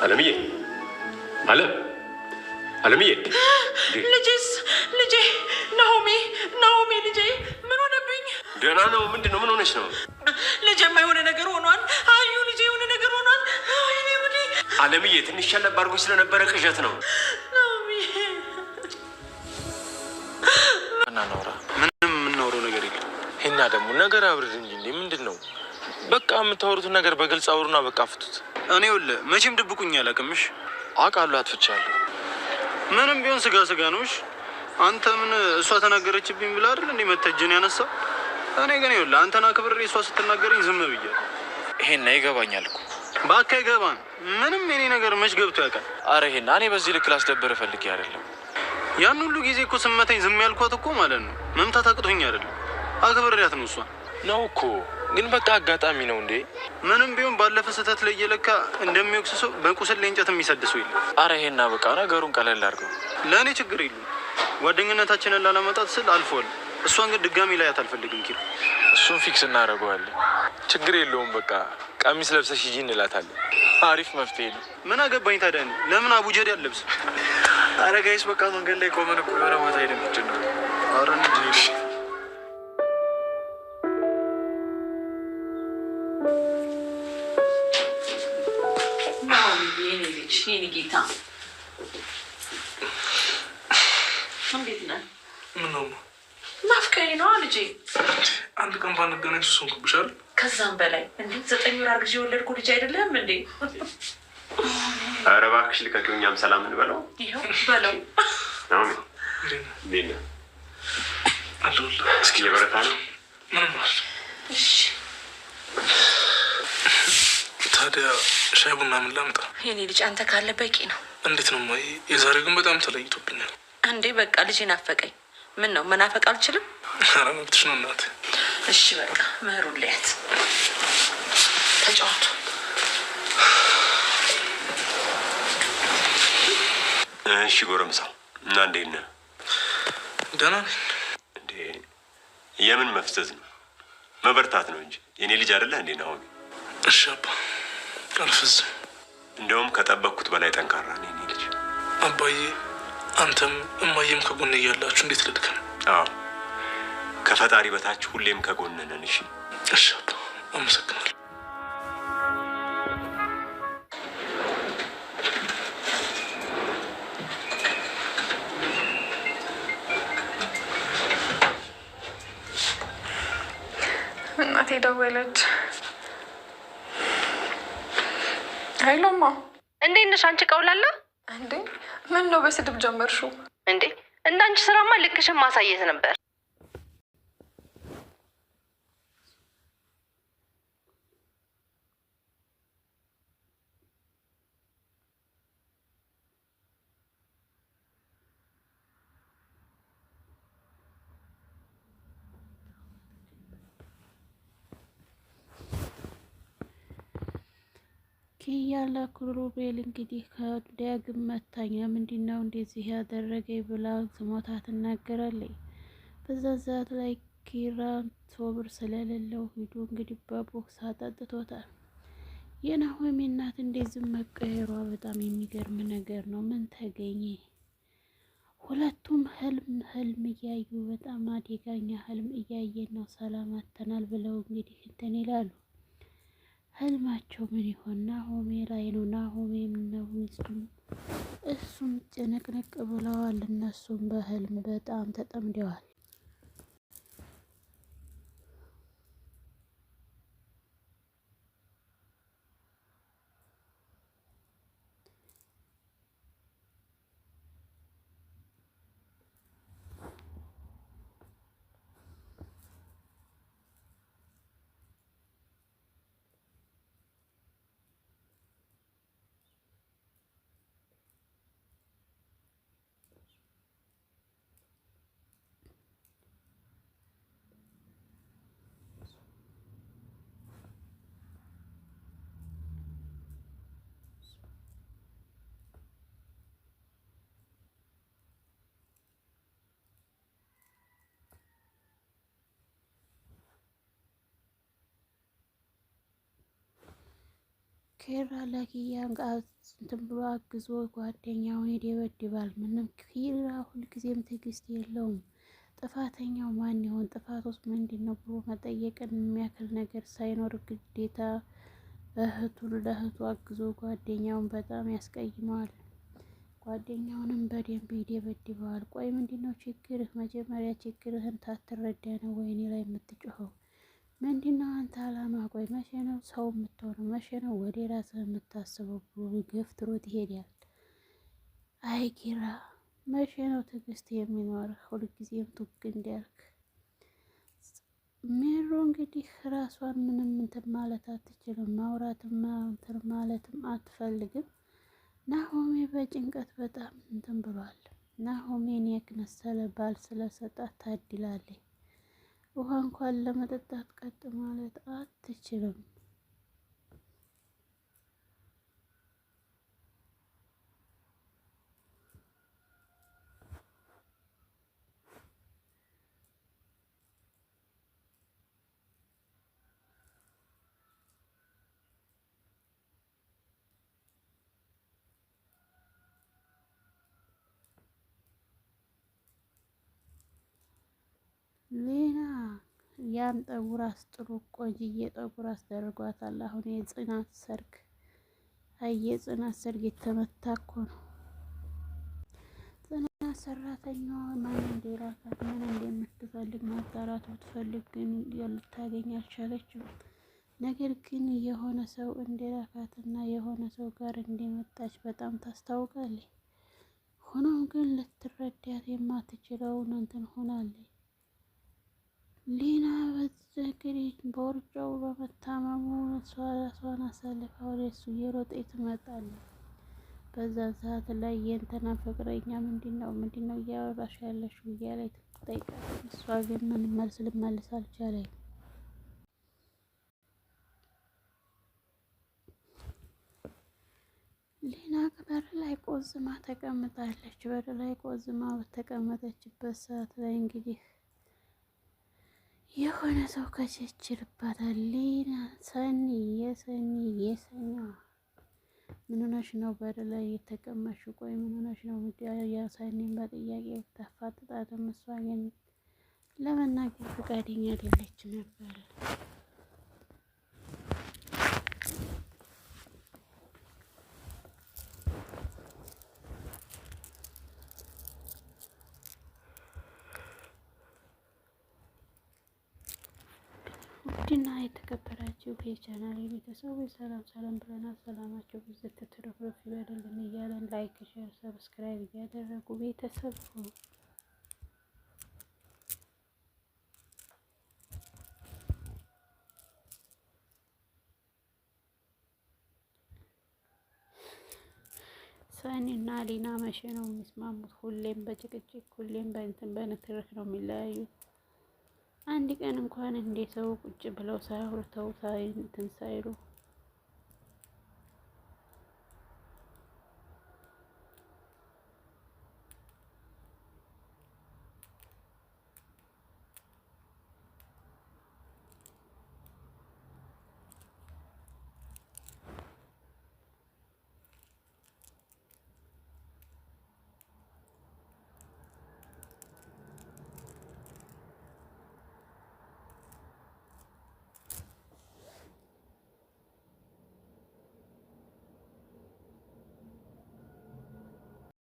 አለምዬ አለምዬ ልጄ ናሆሜ ልጄ ምን ሆነብኝ? ደህና ነው። ምንድን ነው? ምን ሆነች ነው? ልጄማ የሆነ ነገር ሆኗል። አዩ ልጄ የሆነ ነገር ሆኗል። ወይኔ ጉዴ! አለምዬ ትንሽ ሸለብ አድርጎኝ ስለነበረ ቅዠት ነው። እናውራ። ምንም የምናወራው ነገር የለም። ይሄና ደግሞ ነገር አብርድ እንጂ ምንድን ነው? በቃ የምታወሩትን ነገር በግልጽ አውሩና በቃ ፍቱት። እኔ ወለ መቼም ድብቁኝ አላውቅምሽ። አውቃለሁ አትፍቻለሁ። ምንም ቢሆን ስጋ ነውሽ። አንተ ምን እሷ ተናገረችብኝ ብላ አይደል እንዴ መተጀን ያነሳው? እኔ ግን ይኸውልህ አንተና ክብሬ እሷ ስትናገረኝ ዝም ብያለሁ። ይሄና ይገባኛል እኮ ባካ ይገባን። ምንም የኔ ነገር መች ገብቶ ያውቃል? አረ ይሄና እኔ በዚህ ልክ ላስደብር ፈልጌ አይደለም። ያን ሁሉ ጊዜ እኮ ስመታኝ ዝም ያልኳት እኮ ማለት ነው መምታት አቅቶኝ አይደለም። አክብሬያት ነው እሷ ነው እኮ። ግን በቃ አጋጣሚ ነው እንዴ። ምንም ቢሆን ባለፈ ስህተት ላይ እየለካ እንደሚወቅስ ሰው በቁስል ላይ እንጨት የሚሰድሰው የለም። አረ ይሄና በቃ ነገሩን ቀለል አድርገው። ለእኔ ችግር የለም። ጓደኝነታችንን ላለማጣት ስል አልፏል። እሷን ግን ድጋሚ ላያት አልፈልግም። ኪሩ እሱን ፊክስ እናደርገዋለን። ችግር የለውም። በቃ ቀሚስ ለብሰሽ ሂጂ እንላታለን። አሪፍ መፍትሄ ነው። ምን አገባኝ ታዲያ እኔ ለምን አቡጀዴ አልለብስም? አረ ጋይስ በቃ መንገድ ላይ ቆመን እኮ የሆነ ቦታ ሄደን ብቻ ነው። አረ እንጂ የኔ ጌታ እንዴት ነህ? ምን ነው? ናፍቀኸኝ ነዋ ልጄ። አንድ ቀን ባንገናኝ እሱን ኩብሻል። ከዛም በላይ እንዴት 9 ወር አርግዤ የወለድኩ ልጅ አይደለም እንዴ? ኧረ እባክሽ ልቀቂው፣ እኛም ሰላም እንበለው። ይኸው በለው። አሁን እንዴት ነህ? አለሁልህ። እስኪ የበረታ ነው። ምንም ማለት እሺ። ታዲያ ሻይ ቡና ምን ላምጣ? የኔ ልጅ አንተ ካለ በቂ ነው። እንዴት ነው ማይ? የዛሬ ግን በጣም ተለይቶብኛል። እንዴ በቃ ልጅ ናፈቀኝ። ምን ነው መናፈቅ አልችልም? ኧረ መብትሽ ነው እናቴ። እሺ በቃ ምህሩን ለያት ተጫወቱ። እሺ ጎረምሳው እና እንዴት ነህ? ደህና ነኝ። እንዴ የምን መፍዘዝ ነው? መበርታት ነው እንጂ የኔ ልጅ አይደለህ እንዴ ናሆሚ? እሺ አባ አልፈዝም። እንደውም ከጠበቅኩት በላይ ጠንካራ ነኝ የኔ ልጅ። አባዬ አንተም እማዬም ከጎን እያላችሁ እንዴት ልድከም? አዎ ከፈጣሪ በታች ሁሌም ከጎን ነን። እሺ እሺ አባ አመሰግናለሁ። እናቴ ደወለች። ሀይሎማ እንዴት ነሽ? አንቺ ቀውላላ እንዴ ምን ነው በስድብ ጀመርሽው እንዴ? እንዳንቺ ስራማ ልክሽን ማሳየት ነበር። ኪያላ ክሩቤል እንግዲህ ከዳግም መታኛ ምንድነው እንደዚህ ያደረገኝ ብላ ስሞታ ትናገራለች። በዛ ሰዓት ላይ ኪራ ሶብር ስለሌለው ሂዶ እንግዲህ በቦክስ አጠጥቶታል። የናሆሚ እናት እንደዚህ መቀየሯ በጣም የሚገርም ነገር ነው። ምን ተገኘ? ሁለቱም ህልም እያዩ በጣም አደገኛ ህልም እያየን ነው፣ ሰላም አጥተናል ብለው እንግዲህ እንትን ይላሉ። ህልማቸው ምን ይሆን? ናሆሜ ላይ ነው። ናሆሜም ነው ሚስቱም እሱም ጭንቅንቅ ብለዋል። እነሱም በህልም በጣም ተጠምደዋል። ኪራ ለኪያ እንትን ብሎ አግዞ ጓደኛውን ይደበድባል። ምንም ኪራ ሁልጊዜም ትዕግስት የለውም። ጥፋተኛው ማን ይሆን? ጥፋቱስ ምንድን ነው ብሎ መጠየቅን የሚያክል ነገር ሳይኖር ግዴታ ለእህቱ አግዞ ጓደኛውን በጣም ያስቀይመዋል። ጓደኛውንም በደንብ ይደበድበዋል። ቆይ ምንድን ነው ችግርህ? መጀመሪያ ችግርህን ታትረዳ ነው ወይኔ ላይ የምትጮኸው? ምንድን ነው አንተ አላማ? ቆይ መቼ ነው ሰው የምትሆነው? መቼ ነው ወደ ራስህ የምታስበው? ብሎ ገፍትሮት ይሄዳል። አይ ኪራ መቼ ነው ትዕግስት የሚኖርህ? ሁልጊዜም ቱግ እንዳልክ። ሜሮ እንግዲህ ራሷን ምንም እንትን ማለት አትችልም። ማውራትም እንትን ማለትም አትፈልግም። ናሆሜ በጭንቀት በጣም እንትን ብሏል። ናሆሜን የመሰለ ባል ስለሰጣት ታድላለች። ውሃ እንኳን ለመጠጣት ቀጥ ማለት አትችልም። ሌና ያን ጠጉር አስጥሩ ቆንጅዬ ጠጉር አስደርጓታል። አሁን የጽናት ሰርግ የጽናት ሰርግ የተመታ እኮ ነው። ጽናት ሰራተኛዋ ማን እንደራካት ምን እንደምትፈልግ ማጣራት ብትፈልግ ግን ልታገኝ አልቻለችም። ነገር ግን የሆነ ሰው እንደራካትና የሆነ ሰው ጋር እንደመጣች በጣም ታስታውቃለች። ሆኖም ግን ልትረዳት የማትችለውን እንትን ሆናለች። ሊና በእንግዲህ በውርጫው በመታመሙ ራሷን አሳልፋ ወደ እሱ እየሮጠች ትመጣለች። በዛ ሰዓት ላይ የእንትና ፍቅረኛ ምንድን ነው እያወራሽ ያለሽው እያለች ትጠይቃለች። እሷ ግን ምንም መልስ ልመልስ አልቻለች። ሊና በር ላይ ቆዝማ ተቀምጣለች። በር ላይ ቆዝማ በተቀመጠችበት ሰዓት ላይ እንግዲህ የሆነ ሰው ከቸች ይልባታል። ሊና የሰኒዋ ምን ሆነሽ ነው በር ላይ የተቀመጥሽው? ቆይ ምን ሆነሽ ነው? የሰኒን በጥያቄ ብታፋጥጣትም እሷ ግን ለመናገር ፈቃደኛ አይደለችም ነበር። ውድና የተከበራችሁ የቻናል ቤተሰቦች ሰላም ብለናል። ሰላማችሁ ብዝት ትርፍርፍ ይበልልን እያለን ላይክ፣ ሼር፣ ሰብስክራይብ እያደረጉ ቤተሰብ ሁኑ። ሰኒና ሊና መቼ ነው የሚስማሙት? ሁሌም በጭቅጭቅ ሁሌም በንትርክ ነው የሚለያዩት። አንድ ቀን እንኳን እንደ ሰው ቁጭ ብለው ሳያወሩ እንትን ሳይሉ